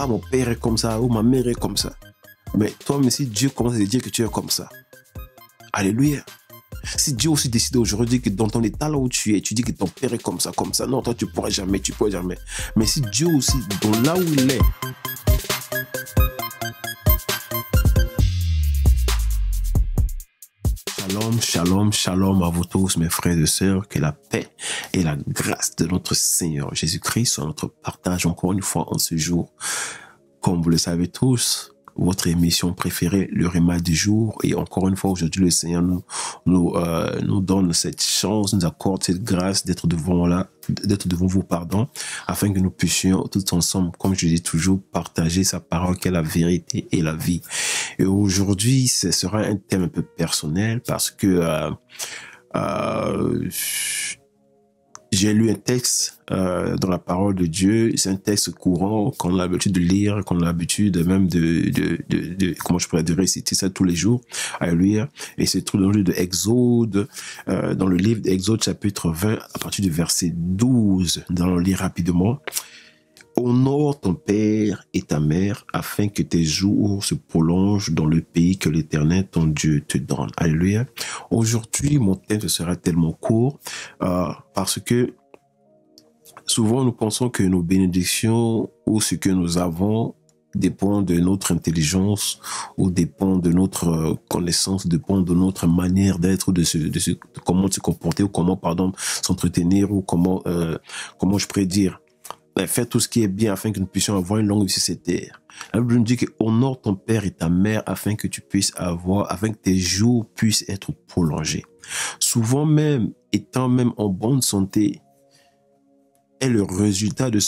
ah, mon père est comme ça, ou ma mère est comme ça. Mais toi, mais si Dieu commence à dire que tu es comme ça, alléluia. Si Dieu aussi décide aujourd'hui que dans ton état là où tu es, tu dis que ton père est comme ça, non, toi tu pourras jamais, tu pourras jamais. Mais si Dieu aussi, dans là où il est, shalom, shalom, shalom à vous tous, mes frères et sœurs, que la paix et la grâce de notre Seigneur Jésus-Christ soient notre partage encore une fois en ce jour. Comme vous le savez tous, votre émission préférée, le Réma du jour. Et encore une fois, aujourd'hui, le Seigneur nous donne cette chance, nous accorde cette grâce d'être devant vous, afin que nous puissions tous ensemble, comme je dis toujours, partager sa parole qui est la vérité et la vie. Et aujourd'hui, ce sera un thème un peu personnel parce que j'ai lu un texte dans la parole de Dieu. C'est un texte courant qu'on a l'habitude de lire, qu'on a l'habitude même comment je pourrais de réciter ça tous les jours. Alléluia. Et c'est tout dans le livre de Exode, dans le livre d'Exode chapitre 20, à partir du verset 12. Nous allons le lire rapidement. Honore ton père et ta mère afin que tes jours se prolongent dans le pays que l'Éternel, ton Dieu, te donne. Alléluia. Aujourd'hui, mon thème sera tellement court parce que souvent nous pensons que nos bénédictions ou ce que nous avons dépend de notre intelligence ou dépend de notre connaissance, dépend de notre manière d'être, de comment se comporter ou comment, s'entretenir ou comment je pourrais dire. Fais tout ce qui est bien afin que nous puissions avoir une longue vie sur cette terre. La Bible nous dit que honore ton père et ta mère afin que tes jours puissent être prolongés. Souvent même, étant même en bonne santé, est le résultat de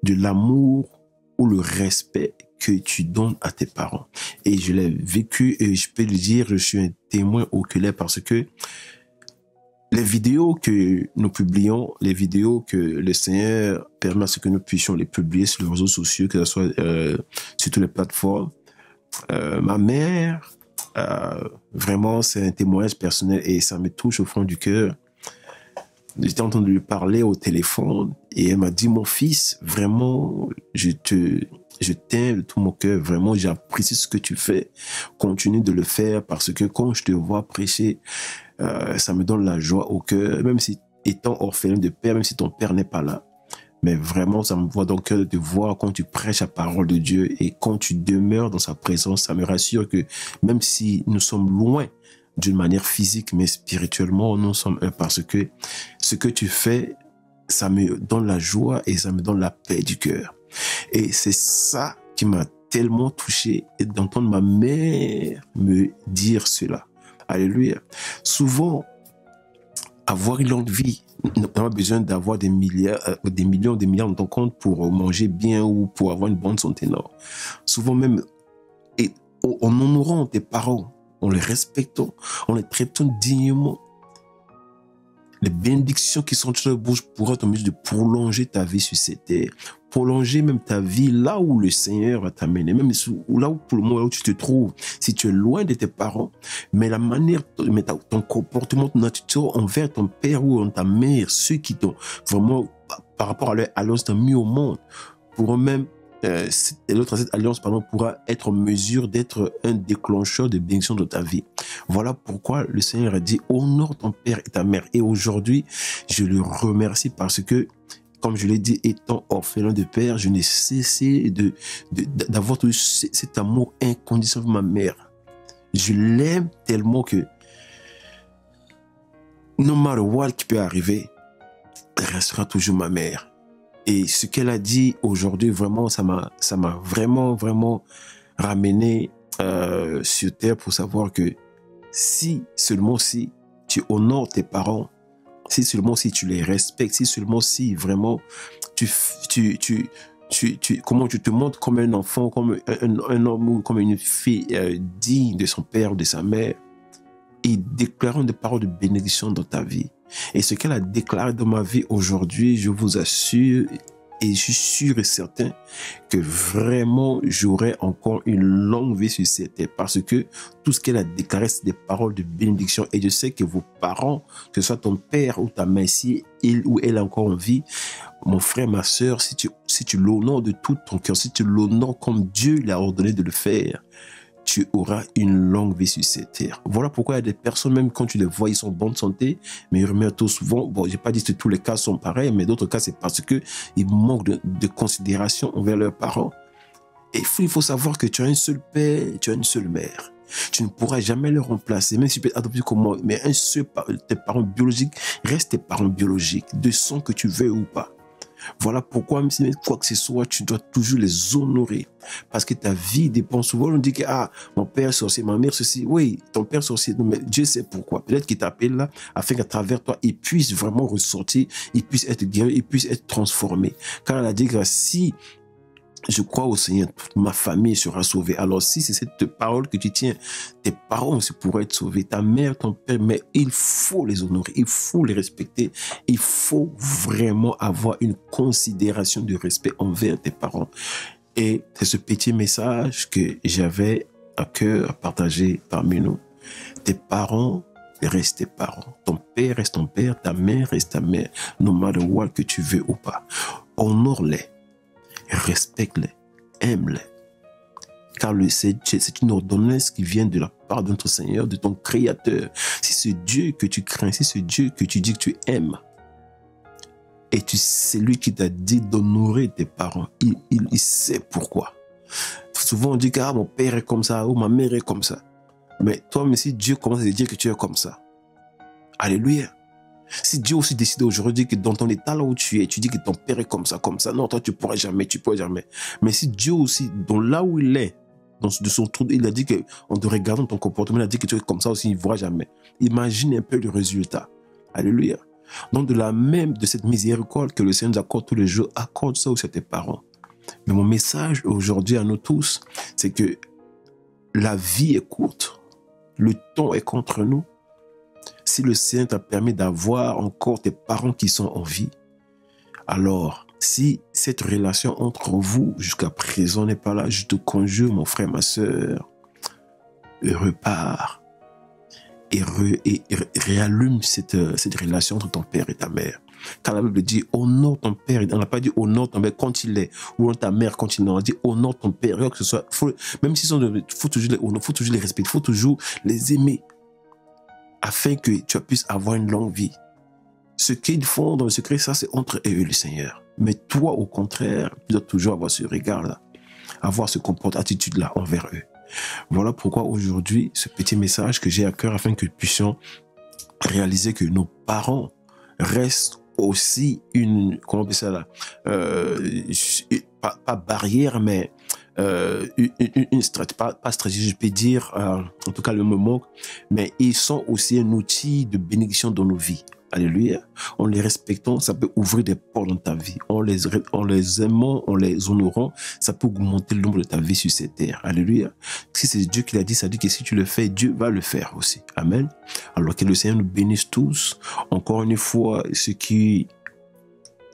de l'amour ou le respect que tu donnes à tes parents. Et je l'ai vécu et je peux le dire, je suis un témoin oculaire parce que les vidéos que nous publions, les vidéos que le Seigneur permet à ce que nous puissions les publier sur les réseaux sociaux, que ce soit sur toutes les plateformes, ma mère, vraiment, c'est un témoignage personnel et ça me touche au fond du cœur. J'étais en train de lui parler au téléphone et elle m'a dit, mon fils, vraiment, je t'aime de tout mon cœur, vraiment, j'apprécie ce que tu fais. Continue de le faire parce que quand je te vois prêcher, ça me donne la joie au cœur, même si étant orphelin de père, même si ton père n'est pas là. Mais vraiment, ça me voit dans le cœur de voir quand tu prêches la parole de Dieu et quand tu demeures dans sa présence, ça me rassure que même si nous sommes loin d'une manière physique, mais spirituellement, nous sommes un parce que ce que tu fais, ça me donne la joie et ça me donne la paix du cœur. Et c'est ça qui m'a tellement touché d'entendre ma mère me dire cela. Alléluia. Souvent, avoir une longue vie, n'a pas besoin d'avoir des millions dans ton compte pour manger bien ou pour avoir une bonne santé. Non. Souvent même, en honorant tes parents, en les respectant, en les traitant dignement, les bénédictions qui sont sur la bouche pourraient te permettre de prolonger ta vie sur cette terre. Prolonger même ta vie là où le Seigneur va t'amener, même là où pour le moment où tu te trouves, si tu es loin de tes parents, mais la manière, ton comportement, ton attitude envers ton père ou ta mère, ceux qui t'ont vraiment, par rapport à leur alliance, t'ont mis au monde, pour eux-mêmes, cette alliance pourra être en mesure d'être un déclencheur de bénédiction de ta vie. Voilà pourquoi le Seigneur a dit honore ton père et ta mère. Et aujourd'hui, je le remercie parce que, comme je l'ai dit, étant orphelin de père, je n'ai cessé d'avoir tout cet amour inconditionnel pour ma mère. Je l'aime tellement que, no matter what qui peut arriver, elle restera toujours ma mère. Et ce qu'elle a dit aujourd'hui, vraiment, ça m'a vraiment, vraiment ramené sur terre pour savoir que seulement si tu honores tes parents, seulement si tu les respectes, seulement si vraiment comment tu te montres comme un enfant, comme un homme ou comme une fille digne de son père ou de sa mère, et déclarant des paroles de bénédiction dans ta vie. Et ce qu'elle a déclaré dans ma vie aujourd'hui, je vous assure, Et je suis sûr et certain que vraiment, j'aurai encore une longue vie sur cette terre. Parce que tout ce qu'elle a déclaré, c'est des paroles de bénédiction. Et je sais que vos parents, que ce soit ton père ou ta mère, si il ou elle est encore en vie, mon frère, ma soeur, si tu l'honores de tout ton cœur, si tu l'honores comme Dieu l'a ordonné de le faire, tu auras une longue vie sur cette terre. Voilà pourquoi il y a des personnes, même quand tu les vois, ils sont en bonne santé, mais ils remettent tout souvent. Bon, j'ai pas dit que tous les cas sont pareils, mais d'autres cas, c'est parce que ils manquent de considération envers leurs parents. Et il faut savoir que tu as un seul père, tu as une seule mère. Tu ne pourras jamais le remplacer, même si tu peux être adopté comme moi, mais tes parents biologiques restent tes parents biologiques, de sang que tu veux ou pas. Voilà pourquoi, même si quoi que ce soit, tu dois toujours les honorer. Parce que ta vie dépend souvent. On dit que, mon père sorcier, ma mère ceci. Oui, ton père sorcier. Non, mais Dieu sait pourquoi. Peut-être qu'il t'appelle là, afin qu'à travers toi, il puisse vraiment ressortir, il puisse être guéri, il puisse être transformé. Car elle a dit que si je crois au Seigneur, toute ma famille sera sauvée. Alors si c'est cette parole que tu tiens, tes parents aussi pourraient être sauvés, ta mère, ton père, mais il faut les honorer, il faut les respecter, il faut vraiment avoir une considération de respect envers tes parents. Et c'est ce petit message que j'avais à cœur à partager parmi nous. Tes parents restent tes parents, ton père reste ton père, ta mère reste ta mère, no matter what que tu veux ou pas. Honore-les. Respecte-les, aime-les. Car c'est une ordonnance qui vient de la part de notre Seigneur, de ton Créateur. Si ce Dieu que tu crains, si ce Dieu que tu dis que tu aimes, et c'est lui qui t'a dit d'honorer tes parents, il sait pourquoi. Souvent on dit que mon père est comme ça, ou ma mère est comme ça. Mais toi, mais si Dieu commence à te dire que tu es comme ça, alléluia. Si Dieu aussi décide aujourd'hui que dans ton état là où tu es, tu dis que ton père est comme ça, non, toi tu pourrais jamais. Mais si Dieu aussi, dans là où il est, de son trou, il a dit que, en te regardant ton comportement, il a dit que tu es comme ça aussi, il ne voit jamais. Imagine un peu le résultat. Alléluia. Donc de cette miséricorde que le Seigneur nous accorde tous les jours, accorde ça aussi à tes parents. Mais mon message aujourd'hui à nous tous, c'est que la vie est courte, le temps est contre nous. Si le Seigneur t'a permis d'avoir encore tes parents qui sont en vie, alors si cette relation entre vous jusqu'à présent n'est pas là, je te conjure, mon frère, ma soeur, repars et réallume cette relation entre ton père et ta mère. Car la Bible dit honore ton père, on n'a pas dit honore ton père quand il est, ou ta mère quand il est, on a dit honore ton père, que ce soit, même s'ils sont faut toujours les honorer, faut toujours les respecter, faut toujours les aimer, afin que tu puisses avoir une longue vie. Ce qu'ils font dans le secret, ça c'est entre eux et le Seigneur. Mais toi, au contraire, tu dois toujours avoir ce regard-là, avoir ce comportement, attitude-là envers eux. Voilà pourquoi aujourd'hui, ce petit message que j'ai à cœur, afin que nous puissions réaliser que nos parents restent aussi comment on appelle ça là, pas barrière, mais une stratégie, pas stratégie, je peux dire, en tout cas le mot manque, mais ils sont aussi un outil de bénédiction dans nos vies. Alléluia. En les respectant, ça peut ouvrir des portes dans ta vie. En les aimant, en les honorant, ça peut augmenter le nombre de ta vie sur cette terre. Alléluia. Si c'est Dieu qui l'a dit, ça dit que si tu le fais, Dieu va le faire aussi. Amen. Alors que le Seigneur nous bénisse tous. Encore une fois, ceux qui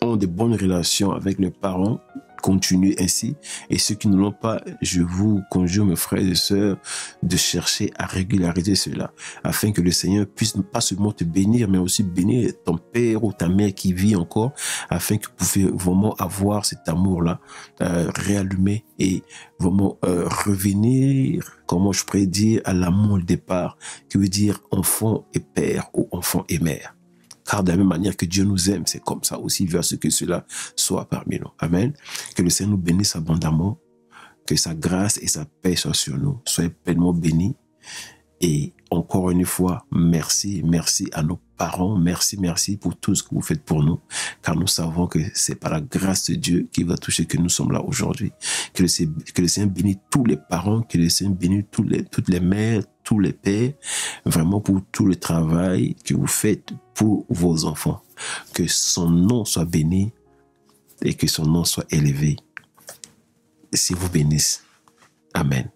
ont de bonnes relations avec leurs parents, continuez ainsi. Et ceux qui ne l'ont pas, je vous conjure, mes frères et sœurs, de chercher à régulariser cela, afin que le Seigneur puisse pas seulement te bénir, mais aussi bénir ton père ou ta mère qui vit encore, afin que vous puissiez vraiment avoir cet amour-là réallumé et vraiment revenir, comment je pourrais dire, à l'amour du départ, qui veut dire enfant et père ou enfant et mère. Car de la même manière que Dieu nous aime, c'est comme ça aussi, vers ce que cela soit parmi nous. Amen. Que le Seigneur nous bénisse abondamment, que sa grâce et sa paix soient sur nous. Soyez pleinement bénis. Et encore une fois, merci à nos parents. Merci pour tout ce que vous faites pour nous. Car nous savons que c'est par la grâce de Dieu qui va toucher que nous sommes là aujourd'hui. Que le Seigneur bénisse tous les parents, que le Seigneur bénisse toutes les mères, tous les pères, vraiment pour tout le travail que vous faites pour vos enfants. Que son nom soit béni et que son nom soit élevé. Et s'il vous bénisse. Amen.